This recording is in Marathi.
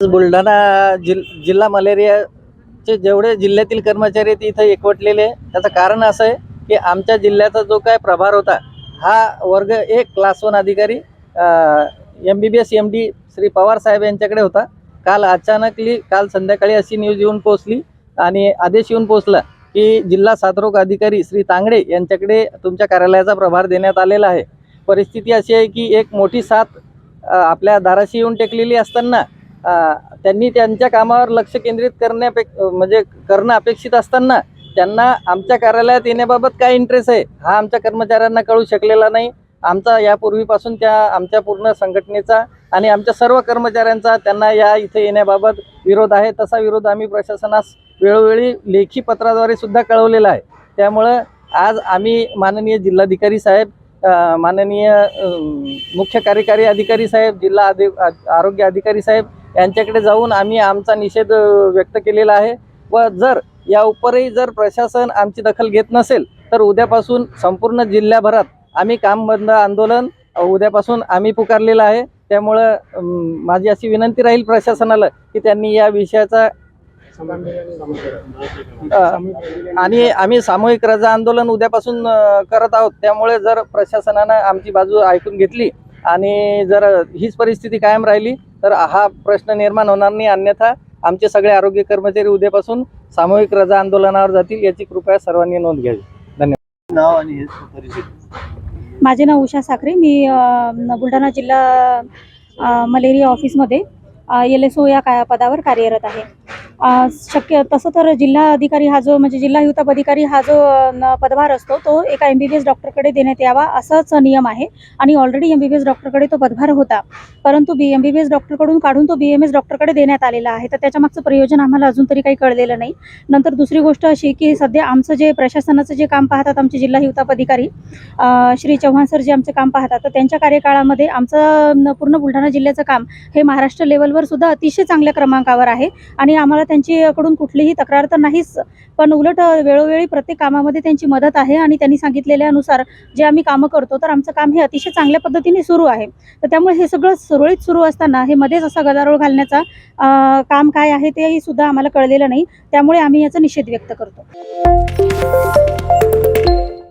बुलढाणा जिल्हा मलेरियाचे जेवढे जिल्ह्यातील कर्मचारी आहेत इथं एकवटलेले आहे. त्याचं कारण असं आहे की आमच्या जिल्ह्याचा जो काय प्रभार होता हा वर्ग 1 क्लास 1 अधिकारी MBBS MD श्री पवार साहेब यांच्याकडे होता. काल संध्याकाळी अशी न्यूज येऊन पोहोचली आणि आदेश येऊन पोहोचला की जिल्हा साथरोग अधिकारी श्री तांगडे यांच्याकडे तुमच्या कार्यालयाचा प्रभार देण्यात आलेला आहे. परिस्थिती अशी आहे की एक मोठी साथ आपल्या दाराशी येऊन टेकलेली असताना त्यांनी त्यांच्या कामावर लक्ष केंद्रित करणं अपेक्षित असताना त्यांना आमच्या कार्यालयात येण्याबाबत काय इंटरेस्ट आहे हा आमच्या कर्मचाऱ्यांना कळू शकलेला नाही. आमचा यापूर्वीपासून आमच्या पूर्ण संघटनेचा आणि आमच्या सर्व कर्मचाऱ्यांचा त्यांना या इथे येण्याबाबत विरोध आहे. तसा विरोध आम्ही प्रशासनास वेळोवेळी लेखी पत्राद्वारे सुद्धा कळवलेला आहे. त्यामुळं आज आम्ही माननीय जिल्हाधिकारी साहेब, माननीय मुख्य कार्यकारी अधिकारी साहेब, जिल्हा आरोग्य अधिकारी साहेब यांच्याकडे जाऊन आम्ही आमचा निषेध व्यक्त केलेला आहे. व या उपरही जर प्रशासन आमची दखल घेत नसेल तर उद्यापासून संपूर्ण जिल्ह्याभरात आम्ही काम बंद आंदोलन उद्यापासून आम्ही पुकारलेलं आहे. त्यामुळं माझी अशी विनंती राहील प्रशासनाला की त्यांनी या विषयाचा आणि आम्ही सामूहिक रजा आंदोलन उद्यापासून करत आहोत. त्यामुळे जर प्रशासनानं आमची बाजू ऐकून घेतली आणि जर हीच परिस्थिती कायम राहिली तर हा प्रश्न निर्माण होणार नाही. अन्यथा आमचे सगळे आरोग्य कर्मचारी उद्यापासून सामूहिक रजा आंदोलनावर जातील याची कृपया सर्वांनी नोंद घ्यावी. धन्यवाद. नाव आणि माझे नाव उषा साखरे. मी बुलढाणा जिल्हा मलेरिया ऑफिसमध्ये LSO या पदावर कार्यरत आहे. तसं तर जिल्हा अधिकारी हा जो म्हणजे जिल्हा हिवताप अधिकारी हा जो पदभार असतो तो एका MBBS डॉक्टरकडे देण्यात यावा असाच नियम आहे आणि ऑलरेडी MBBS डॉक्टरकडे तो पदभार होता, परंतु MBBS डॉक्टरकडून काढून तो BMS डॉक्टरकडे देण्यात आलेला आहे. तर त्याच्या मागचं प्रयोजन आम्हाला अजून तरी काही कळलेलं नाही. नंतर दुसरी गोष्ट अशी की सध्या आमचं जे प्रशासनाचं जे काम पाहतात आमचे जिल्हा हिवताप अधिकारी श्री चव्हाण सर जे आमचे काम पाहतात, तर त्यांच्या कार्यकाळामध्ये आमचं पूर्ण बुलढाणा जिल्ह्याचं काम हे महाराष्ट्र लेवलवर सुद्धा अतिशय चांगल्या क्रमांकावर आहे आणि आम्हाला त्यांच्याकडून कुठलीही तक्रार तर नाहीच, पण उलट वेळोवेळी प्रत्येक कामामध्ये त्यांची मदत आहे आणि त्यांनी सांगितलेल्यानुसार जे आम्ही कामं करतो तर आमचं काम हे अतिशय चांगल्या पद्धतीने सुरू आहे. तर त्यामुळे हे सगळं सुरळीत सुरू असताना हे मध्येच असा गदारोळ घालण्याचा काम काय आहे तेही सुद्धा आम्हाला कळलेलं नाही. त्यामुळे आम्ही याचा निषेध व्यक्त करतो.